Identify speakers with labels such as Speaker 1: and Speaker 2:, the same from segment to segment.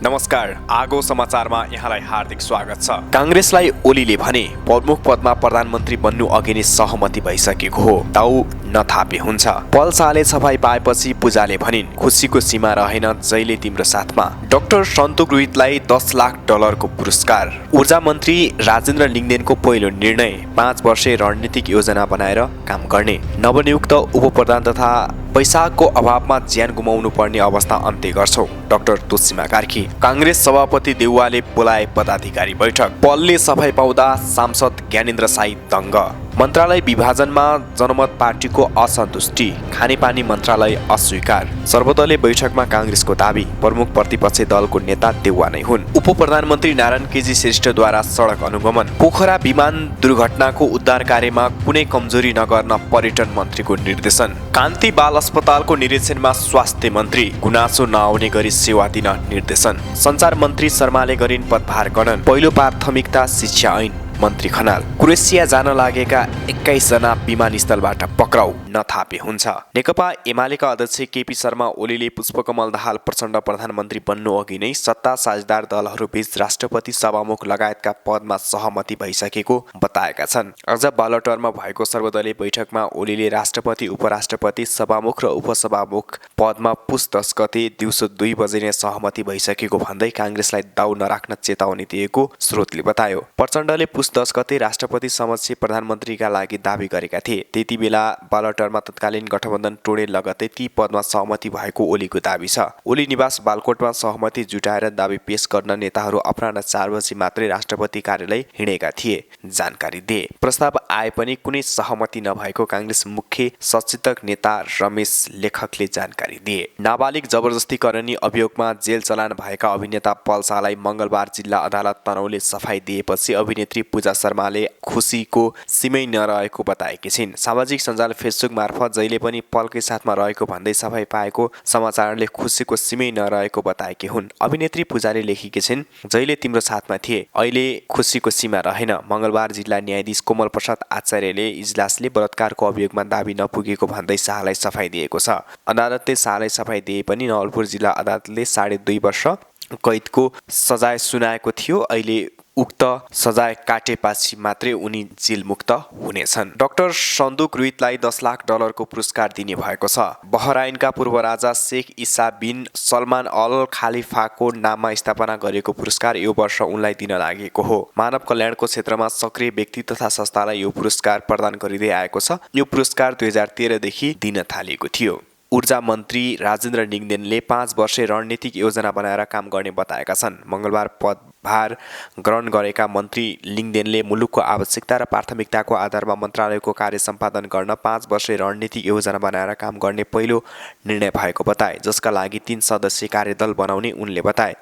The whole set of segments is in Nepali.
Speaker 1: नमस्कार, आगो समाचारमा यहाँलाई हार्दिक स्वागत छ। कांग्रेसलाई ओलीले भने प्रमुख पदमा प्रधानमन्त्री बन्नु अघि नै सहमति भइसकेको हो, ताउ नथापे हुन्छ। पल शाहले सफाई पाएपछि पूजाले भनिन् खुसीको सीमा रहेन जहिले तिम्रो साथमा। डाक्टर सन्तोक रोहितलाई 10 लाख डलरको पुरस्कार। ऊर्जा मन्त्री राजेन्द्र लिङ्गदेनको पहिलो निर्णय 5 वर्षे रणनीतिक योजना बनाएर काम गर्ने। नवनियुक्त उपप्रधान तथा पैसाको अभावमा ज्यान गुमाउनु पर्ने अवस्था अन्त्य गर्छौ, डाक्टर तुलसीमा कार्की। कांग्रेस सभापति देउवाले बोलाए पदाधिकारी बैठक। पलले सफाई पाउँदा सांसद ज्ञानेन्द्र साई दङ्ग। मन्त्रालय विभाजनमा जनमत पार्टीको असन्तुष्टि। खानेपानी मन्त्रालय अस्वीकार। सर्वदलीय बैठकमा कांग्रेसको दाबी प्रमुख प्रतिपक्ष दलको नेता देउवा नै हुन्। उप प्रधानमन्त्री नारायण केजी श्रेष्ठद्वारा सडक अनुगमन। पोखरा विमान दुर्घटनाको उद्धार कार्यमा कुनै कमजोरी नगर्न पर्यटन मन्त्रीको निर्देशन। कान्ति बाल अस्पतालको निरीक्षणमा स्वास्थ्य मन्त्री। गुनासो नआउने गरी सेवा दिन निर्देशन। सञ्चार मन्त्री शर्माले गरिन् पदभार गणन। पहिलो प्राथमिकता शिक्षा ऐन। मन्त्री खनाल। क्रोएसिया जान लागेका 21 जना विमानस्थलबाट पक्राउ नथापे हुन्छ। नेकपा एमालेका अध्यक्ष केपी शर्मा ओलीले पुष्पकमल दाहाल प्रचण्ड प्रधानमन्त्री बन्नु अघि नै सत्ता साझेदार दलहरूबीच राष्ट्रपति सभामुख लगायतका पदमा सहमति भइसकेको बताएका छन्। अझ बालटरमा भएको सर्वदलीय बैठकमा ओलीले राष्ट्रपति, उपराष्ट्रपति, सभामुख र उपसभामुख पदमा पुस 10 गते दिउँसो 2 बजे नै सहमति भइसकेको भन्दै कांग्रेसलाई दाउ नराख्न चेतावनी दिएको स्रोतले बतायो। प्रचण्डले पुस 10 गते राष्ट्रपति समक्ष प्रधानमन्त्रीका लागि दाबी गरेका थिए। त्यति बेला बालटरमा तत्कालीन गठबन्धन टोडे लगतै ती पदमा सहमति भएको ओलीको दाबी छ। ओली निवास बालकोटमा सहमति जुटाएर दाबी पेश गर्न नेताहरू अपराह्न 4 बजी मात्रै राष्ट्रपति कार्यालय हिँडेका थिए, जानकारी दिए। प्रस्ताव आए पनि कुनै सहमति नभएको कांग्रेस मुख्य सचेतक नेता रमेश लेखकले जानकारी दिए। नाबालिग जबरजस्तीकरणी अभियोगमा जेल चलान भएका अभिनेता पल शाहलाई मंगलबार जिल्ला अदालत तनहुले सफाई दिएपछि अभिनेत्री पूजा शर्माले खुसीको सीमै नरहेको बताएकी छिन्। सामाजिक सञ्जाल फेसबुक मार्फत जहिले पनि पलकै साथमा रहेको भन्दै सफाई पाएको समाचारले खुसीको सीमै नरहेको बताएकी हुन्। अभिनेत्री पूजाले लेखेकी छिन्, जहिले तिम्रो साथमा थिए, अहिले खुसीको सीमा रहेन। मंगलबार जिल्ला न्यायाधीश कोमल प्रसाद आचार्यले इजलासले बलात्कारको अभियोगमा दाबी नपुगेको भन्दै शाहलाई सफाई दिएको छ। अदालतले शाहलाई सफाई दिए पनि नवलपुर जिल्ला अदालतले 2.5 वर्ष कैदको सजाय सुनाएको थियो। अहिले उक्त सजाय काटेपछि मात्रै उनी जेलमुक्त हुनेछन्। डाक्टर सन्तोक रोहितलाई 10 लाख डलरको पुरस्कार दिने भएको छ। बहराइनका पूर्व राजा शेख इसा बिन सलमान अल खालिफाको नाममा स्थापना गरिएको पुरस्कार यो वर्ष उनलाई दिन लागेको हो। मानव कल्याणको क्षेत्रमा सक्रिय व्यक्ति तथा संस्थालाई यो पुरस्कार प्रदान गरिँदै आएको छ। यो पुरस्कार 2013 देखि दिन थालिएको थियो। ऊर्जा मन्त्री राजेन्द्र लिङ्गदेनले 5 वर्षे रणनीतिक योजना बनाएर काम गर्ने बताएका छन्। मंगलबार पदभार ग्रहण गरेका मन्त्री लिङ्गदेनले मुलुकको आवश्यकता र प्राथमिकताको आधारमा मन्त्रालयको कार्य सम्पादन गर्न 5 वर्षे रणनीतिक योजना बनाएर काम गर्ने पहिलो निर्णय भएको बताए, जसका लागि 3 सदस्यीय कार्यदल बनाउने उनले बताए।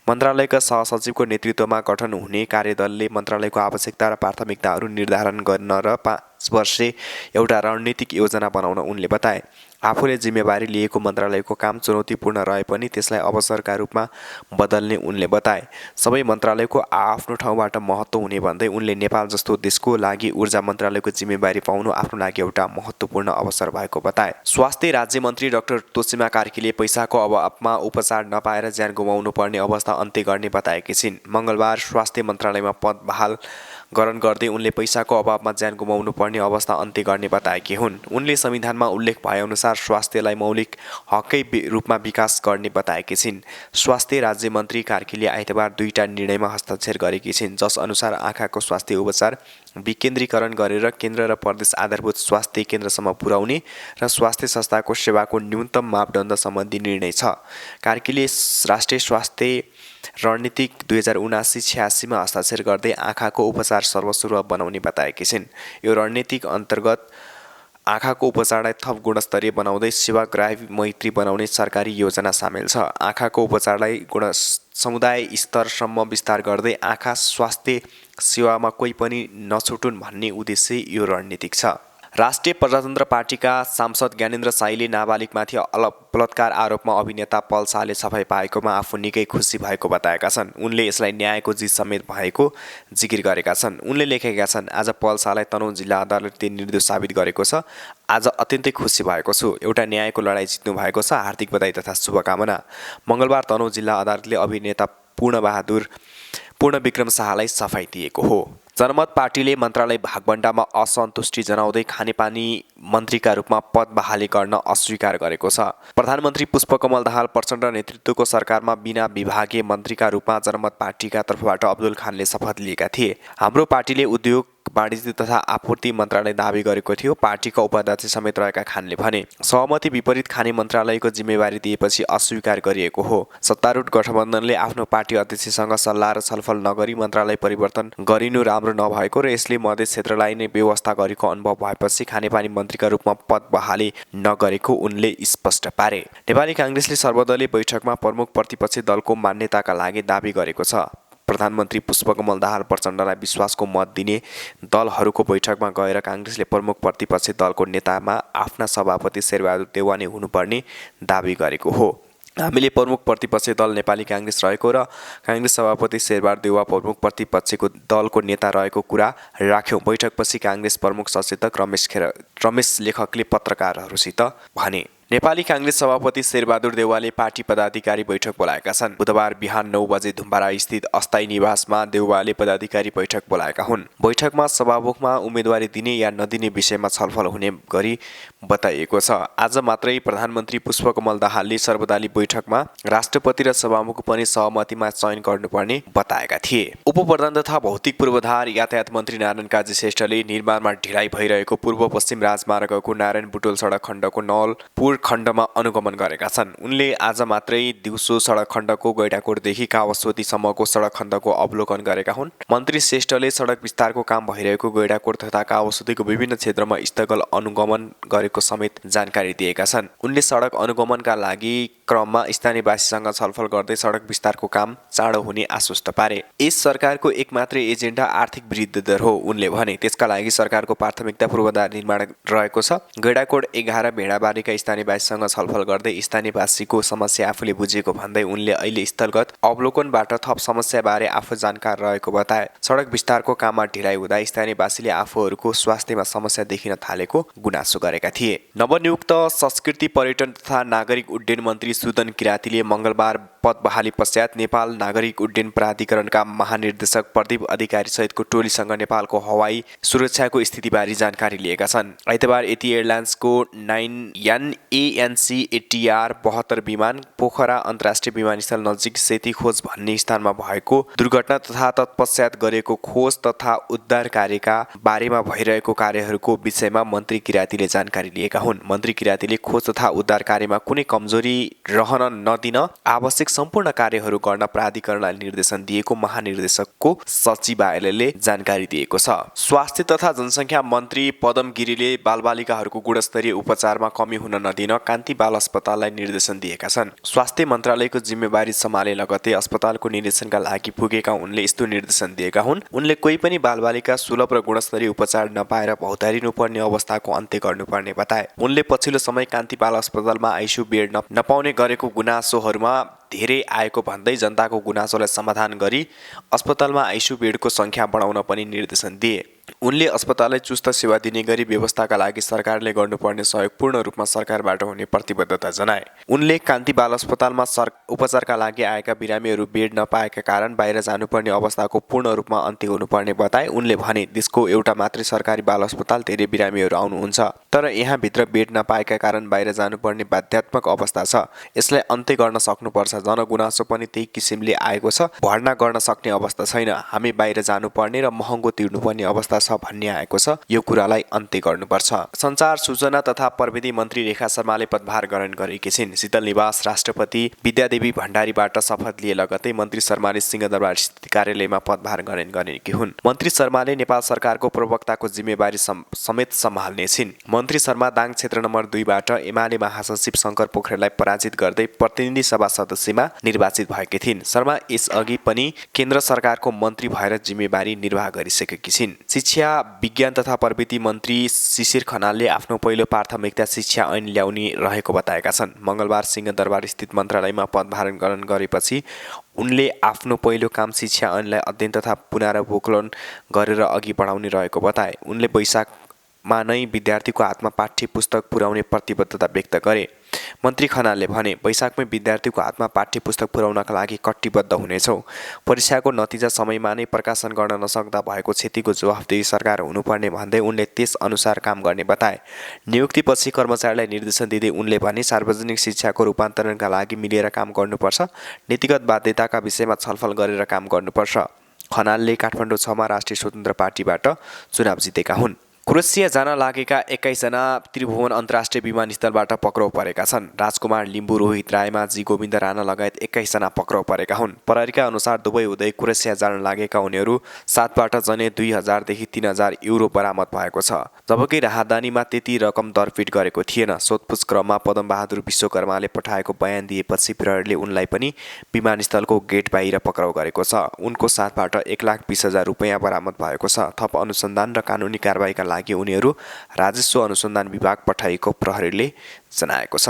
Speaker 1: मन्त्रालयका सहसचिवको नेतृत्वमा गठन हुने कार्यदलले मन्त्रालयको आवश्यकता र प्राथमिकताहरू निर्धारण गर्न र 5 वर्षे एउटा रणनीतिक योजना बनाउन उनले बताए। आफूले जिम्मेवारी लिएको मन्त्रालयको काम चुनौतीपूर्ण रहे पनि त्यसलाई अवसरका रूपमा बदल्ने उनले बताए। सबै मन्त्रालयको आफ्नो ठाउँबाट महत्त्व हुने भन्दै उनले नेपाल जस्तो देशको लागि ऊर्जा मन्त्रालयको जिम्मेवारी पाउनु आफ्नो लागि एउटा महत्त्वपूर्ण अवसर भएको बताए। स्वास्थ्य राज्य मन्त्री डाक्टर तुलसीमा कार्कीले पैसाको अभावमा उपचार नपाएर ज्यान गुमाउनु पर्ने अवस्था अन्त्य गर्ने बताएकी छिन्। मंगलबार स्वास्थ्य मन्त्रालयमा पद बहाल गणन गर्दै उनले पैसाको अभावमा ज्यान गुमाउनु पर्ने अवस्था अन्त्य गर्ने बताएकी हुन्। उनले संविधानमा उल्लेख भएअनुसार स्वास्थ्यलाई मौलिक हककै रूपमा विकास गर्ने बताएकी छिन्। स्वास्थ्य राज्य मन्त्री कार्कीले आइतबार 2टा निर्णयमा हस्ताक्षर गरेकी छिन्, जस अनुसार आँखाको स्वास्थ्य उपचार विकेन्द्रीकरण गरेर केन्द्र र प्रदेश आधारभूत स्वास्थ्य केन्द्रसम्म पुर्याउने र स्वास्थ्य संस्थाको सेवाको न्यूनतम मापदण्ड सम्बन्धी निर्णय छ। कार्कीले राष्ट्रिय स्वास्थ्य रणनीतिक 2079-86 मा हस्ताक्षर गर्दै आँखाको उपचार सर्वसुलभ बनाउने बताएकी छिन्। यो रणनीतिक अन्तर्गत आँखाको उपचारलाई थप गुणस्तरीय बनाउँदै सेवाग्राही मैत्री बनाउने सरकारी योजना सामेल छ। आँखाको उपचारलाई समुदाय स्तरसम्म विस्तार गर्दै आँखा स्वास्थ्य सेवामा कोही पनि नछुटुन् भन्ने उद्देश्य यो रणनीतिक छ। राष्ट्रिय प्रजातन्त्र पार्टीका सांसद ज्ञानेन्द्र साईले नाबालिगमाथि बलात्कार आरोपमा अभिनेता पल शाहले सफाई पाएकोमा आफू निकै खुसी भएको बताएका छन्। उनले यसलाई न्यायको जित समेत भएको जिकिर गरेका छन्। उनले लेखेका छन्, आज पल शाहलाई तनहुँ जिल्ला अदालतले निर्दोष साबित गरेको छ। आज अत्यन्तै खुसी भएको छु। एउटा न्यायको लडाईँ जित्नु भएको छ। हार्दिक बधाई तथा शुभकामना। मङ्गलबार तनहुँ जिल्ला अदालतले अभिनेता पूर्ण विक्रम शाहलाई सफाई दिएको हो। जनमत पार्टीले मन्त्रालय भागबण्डामा असन्तुष्टि जनाउँदै खानेपानी मन्त्रीका रूपमा पद बहाली गर्न अस्वीकार गरेको छ। प्रधानमन्त्री पुष्पकमल दाहाल प्रचण्ड नेतृत्वको सरकारमा बिना विभागीय मन्त्रीका रूपमा जनमत पार्टीका तर्फबाट अब्दुल खानले शपथ लिएका थिए। हाम्रो पार्टीले उद्योग वाणिज्य तथा आपूर्ति मन्त्रालय दाबी गरेको थियो। पार्टीका उपाध्यक्ष समेत रहेका खानले भने, सहमति विपरीत खाने मन्त्रालयको जिम्मेवारी दिएपछि अस्वीकार गरिएको हो। सत्तारूढ गठबन्धनले आफ्नो पार्टी अध्यक्षसँग सल्लाह र छलफल नगरी मन्त्रालय परिवर्तन गरिनु राम्रो नभएको र यसले मधेस क्षेत्रलाई नै व्यवस्था गरेको अनुभव भएपछि खानेपानी मन्त्रीका रूपमा पद बहाली नगरेको उनले स्पष्ट पारे। नेपाली काङ्ग्रेसले सर्वदलीय बैठकमा प्रमुख प्रतिपक्षी दलको मान्यताका लागि दाबी गरेको छ। प्रधानमन्त्री पुष्पकमल दाहाल प्रचण्डलाई विश्वासको मत दिने दलहरूको बैठकमा गएर काङ्ग्रेसले प्रमुख प्रतिपक्षी दलको नेतामा आफ्ना सभापति शेरबहादुर देउवा नै हुनुपर्ने दाबी गरेको हो। हामीले प्रमुख प्रतिपक्षी दल नेपाली काङ्ग्रेस रहेको र काङ्ग्रेस सभापति शेरबहादुर देउवा प्रमुख प्रतिपक्षीको दलको नेता रहेको कुरा राख्यौँ। बैठकपछि काङ्ग्रेस प्रमुख सचेतक रमेश लेखकले पत्रकारहरूसित भने। नेपाली काङ्ग्रेस सभापति शेरबहादुर देउवाले पार्टी पदाधिकारी बैठक बोलाएका छन्। बुधबार बिहान 9 बजे धुम्बारा स्थित अस्थायी निवासमा देउवाले पदाधिकारी बैठक बोलाएका हुन्। बैठकमा सभामुखमा उम्मेदवारी दिने या नदिने विषयमा छलफल हुने गरी बताइएको छ। आज मात्रै प्रधानमन्त्री पुष्पकमल दाहालले सर्वदलीय बैठकमा राष्ट्रपति र सभामुख पनि सहमतिमा चयन गर्नुपर्ने बताएका थिए। उपप्रधान तथा भौतिक पूर्वाधार यातायात मन्त्री नारायण काजी श्रेष्ठले निर्माणमा ढिलाइ भइरहेको पूर्व पश्चिम राजमार्गको नारायण बुटोल सडक खण्डको नवलपुर खण्डमा अनुगमन गरेका छन्। उनले आज मात्रै दिउँसो सडक खण्डको गैडाकोटदेखि कावस्वतीसम्मको सडक खण्डको अवलोकन गरेका हुन्। मन्त्री श्रेष्ठले सडक विस्तारको काम भइरहेको गैडाकोट तथा कावस्वतीको विभिन्न क्षेत्रमा स्थल अनुगमन गरेको समेत जानकारी दिएका छन्। उनले सडक अनुगमनका लागि क्रममा स्थानीयवासीसँग छलफल गर्दै सडक विस्तारको काम चाँडो हुने आश्वस्त पारे। यस सरकारको एकमात्रै एजेन्डा आर्थिक वृद्धि दर हो उनले भने। त्यसका लागि सरकारको प्राथमिकता पूर्वाधार निर्माण रहेको छ। गैडाकोट 11 भेडाबारीका स्थानीयवासीसँग छलफल गर्दै स्थानीयवासीको समस्या आफूले बुझेको भन्दै उनले अहिले स्थलगत अवलोकनबाट थप समस्याबारे आफू जानकार रहेको बताए। सडक विस्तारको काममा ढिलाइ हुँदा स्थानीयवासीले आफूहरूको स्वास्थ्यमा समस्या देखिन थालेको गुनासो गरेका थिए। नवनियुक्त संस्कृति पर्यटन तथा नागरिक उड्डयन मन्त्री सुदन किरातीले मङ्गलबार पद बहाली पश्चात नेपाल नागरिक उड्डयन प्राधिकरणका महानिर्देशक प्रदीप अधिकारी सहितको टोलीसँग नेपालको हवाई सुरक्षाको स्थितिबारे जानकारी लिएका छन्। आइतबार एटी एयरलाइन्सको 9ANC ATR 72 विमान पोखरा अन्तर्राष्ट्रिय विमानस्थल नजिक सेती खोज भन्ने स्थानमा भएको दुर्घटना तथा तत्पश्चात गरेको खोज तथा उद्धार कार्यका बारेमा भइरहेको कार्यहरूको विषयमा मन्त्री किरातीले जानकारी लिएका हुन्। मन्त्री किरातीले खोज तथा उद्धार कार्यमा कुनै कमजोरी रहन नदिन आवश्यक सम्पूर्ण कार्यहरू गर्न प्राधिकरणलाई निर्देशन दिएको महानिर्देशकको सचिवालयले जानकारी दिएको छ। स्वास्थ्य तथा जनसङ्ख्या मन्त्री पदम गिरीले बालबालिकाहरूको गुणस्तरीय उपचारमा कमी हुन नदिन कान्ति बाल अस्पताललाई निर्देशन दिएका छन्। स्वास्थ्य मन्त्रालयको जिम्मेवारी सम्हाले लगतै अस्पतालको निरीक्षणका लागि पुगेका उनले यस्तो निर्देशन दिएका हुन्। उनले कोही पनि बालबालिका सुलभ र गुणस्तरीय उपचार नपाएर भौतारिनुपर्ने अवस्थाको अन्त्य गर्नुपर्ने बताए। उनले पछिल्लो समय कान्ति बाल अस्पतालमा आइसियु बेड नपाउने गरेको गुनासोहरूमा धेरै आएको भन्दै जनताको गुनासोलाई समाधान गरी अस्पतालमा आइसियु बेडको सङ्ख्या बढाउन पनि निर्देशन दिए। उनले अस्पताललाई चुस्त सेवा दिने गरी व्यवस्थाका लागि सरकारले गर्नुपर्ने सहयोग पूर्ण रूपमा सरकारबाट हुने प्रतिबद्धता जनाए। उनले कान्ति बाल अस्पतालमा उपचारका लागि आएका बिरामीहरू बेड नपाएका कारण बाहिर जानुपर्ने अवस्थाको पूर्ण रूपमा अन्त्य हुनुपर्ने बताए। उनले भने, देशको एउटा मात्रै सरकारी बाल अस्पताल, धेरै बिरामीहरू आउनुहुन्छ तर यहाँभित्र बेड नपाएका कारण बाहिर जानुपर्ने बाध्यात्मक अवस्था छ। यसलाई अन्त्य गर्न सक्नुपर्छ। जनगुनासो पनि त्यही किसिमले आएको छ। भर्ना गर्न सक्ने अवस्था छैन। हामी बाहिर जानुपर्ने र महँगो तिर्नुपर्ने अवस्था छ भन्ने आएको छ। यो कुरालाई अन्त्य गर्नुपर्छ। सञ्चार सूचना तथा प्रविधि मन्त्री रेखा शर्माले पदभार ग्रहण गरेकी छिन्। शीतल निवास राष्ट्रपति विद्यादेवी भण्डारीबाट शपथ लिए लगतै मन्त्री शर्माले सिंहदरबार स्थित कार्यालयमा पदभार ग्रहण गरेकी हुन्। मन्त्री शर्माले नेपाल सरकारको प्रवक्ताको जिम्मेवारी समेत सम्हाल्ने छिन्। मन्त्री शर्मा दाङ क्षेत्र नम्बर 2 बाट एमाले महासचिव शङ्कर पोखरेललाई पराजित गर्दै प्रतिनिधि सभा सदस्य सदस्यमा निर्वाचित भएकी थिइन्। शर्मा यसअघि पनि केन्द्र सरकारको मन्त्री भएर जिम्मेवारी निर्वाह गरिसकेकी छिन्। शिक्षा विज्ञान तथा प्रविधि मन्त्री शिशिर खनालले आफ्नो पहिलो प्राथमिकता शिक्षा ऐन ल्याउने रहेको बताएका छन्। मङ्गलबार सिंहदरबार स्थित मन्त्रालयमा पदभार ग्रहण गरेपछि उनले आफ्नो पहिलो काम शिक्षा ऐनलाई अध्ययन तथा पुनरावलोकन गरेर अघि बढाउने रहेको बताए। उनले वैशाखमा नै विद्यार्थीको हातमा पाठ्य पुस्तक पुर्याउने प्रतिबद्धता व्यक्त गरे। मन्त्री खनालले भने, वैशाखमै विद्यार्थीको हातमा पाठ्य पुस्तक पुर्याउनका लागि कटिबद्ध हुनेछौँ। परीक्षाको नतिजा समयमा नै प्रकाशन गर्न नसक्दा भएको क्षतिको जवाफदेही सरकार हुनुपर्ने भन्दै उनले त्यस अनुसार काम गर्ने बताए। नियुक्तिपछि कर्मचारीलाई निर्देशन दिँदै उनले भने, सार्वजनिक शिक्षाको रूपान्तरणका लागि मिलेर काम गर्नुपर्छ, नीतिगत बाध्यताका विषयमा छलफल गरेर काम गर्नुपर्छ। खनालले काठमाडौँ 6मा राष्ट्रिय स्वतन्त्र पार्टीबाट चुनाव जितेका हुन्। क्रोएसिया जान लागेका 21 जना त्रिभुवन अन्तर्राष्ट्रिय विमानस्थलबाट पक्राउ परेका छन्। राजकुमार लिम्बू, रोहित रायमाझी, गोविन्द राणा लगायत 21 जना पक्राउ परेका हुन्। प्रहरीका अनुसार दुवै हुँदै क्रोएसिया जान लागेका उनीहरू साथबाट जने 2000 देखि 3000 युरो बरामद भएको छ, जबकि राहदानीमा त्यति रकम दरपिट गरेको थिएन। सोधपुछ क्रममा पदमबहादुर विश्वकर्माले पठाएको बयान दिएपछि प्रहरीले उनलाई पनि विमानस्थलको गेट बाहिर पक्राउ गरेको छ। उनको साथबाट 1,20,000 रुपैयाँ बरामद भएको छ। थप अनुसन्धान र कानुनी कारबाहीका लागि उनीहरू राजस्व अनुसन्धान विभाग पठाइएको प्रहरीले जनाएको छ।